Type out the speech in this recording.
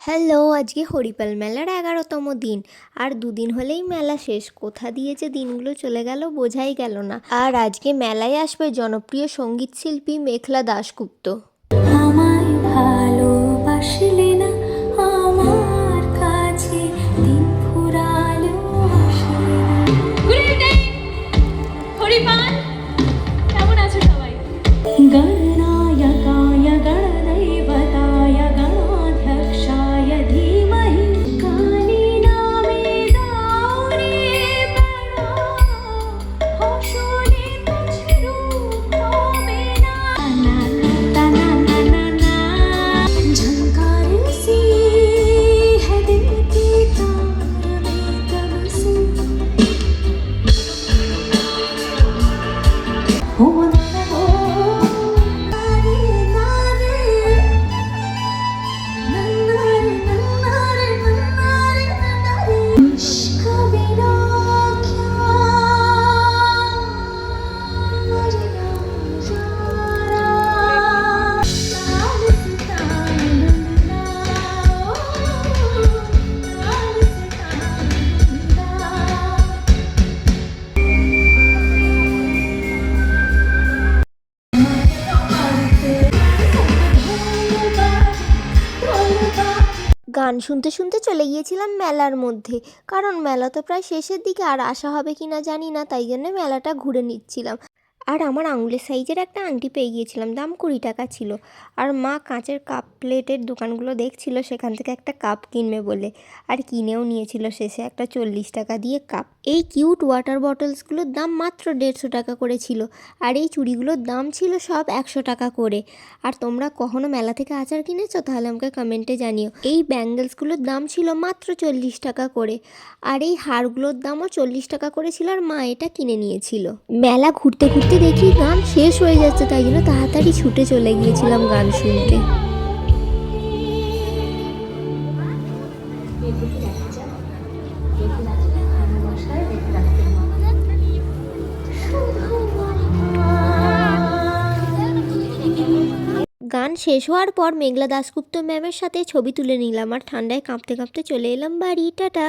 Hello, আজকে হরিপাল মেলার 11তম দিন। আর দুদিন হলেই মেলা শেষ। কোথা দিয়ে যে দিনগুলো চলে গেল বোঝাই গেল না। আর আজকে মেলায় আসবে জনপ্রিয় সঙ্গীত শিল্পী মেঘলা দাশগুপ্ত। আমায় ভালোবাসলে না, আমার কাছে দিন ফুরালো আসলে না। গুড ইভিনিং হরিপাল, কেমন আছো সবাই? गणनायकाय गणदैवताय गणाध्यक्षाय धीमहि कालिनामे दारे बड़ा हौसले पछरू होवे ना ना ना ना ना ना ना झंकार सी है दिल की तार में तब से हो গান শুনতে শুনতে চলে গিয়েছিলাম মেলার মধ্যে, কারণ মেলা তো প্রায় শেষের দিকে, আর আসা হবে কি না জানি না, তাই জন্য মেলাটা ঘুরে নিচ্ছিলাম। আর আমার আঙুলের সাইজের একটা আংটি পেয়ে গিয়েছিলাম, দাম 20 টাকা ছিল। আর মা কাঁচের কাপ প্লেটের দোকানগুলো দেখছিল, সেখান থেকে একটা কাপ কিনবে বলে, আর কিনেও নিয়েছিল শেষে একটা 40 টাকা দিয়ে কাপ। এই কিউট ওয়াটার বটলসগুলোর দাম মাত্র 150 টাকা করে ছিল, আর এই চুড়িগুলোর দাম ছিল সব 100 টাকা করে। আর তোমরা কখনো মেলা থেকে আচার কিনেছো? তাহলে আমাকে কমেন্টে জানিও। এই ব্যাঙ্গেলসগুলোর দাম ছিল মাত্র 40 টাকা করে, আর এই হারগুলোর দামও 40 টাকা করে ছিল, আর মা এটা কিনে নিয়েছিল। মেলা ঘুরতে ঘুরতে দেখি গান শেষ হয়ে যাচ্ছে, তাই জন্য তাড়াতাড়ি ছুটে চলে গিয়েছিলাম গান শুনতে। গান শেষ হওয়ার পর মেঘলা দাশগুপ্ত ম্যামের সাথে ছবি তুলে নিলাম, আর ঠান্ডায় কাঁপতে কাঁপতে চলে এলাম বাড়ি। টাটা।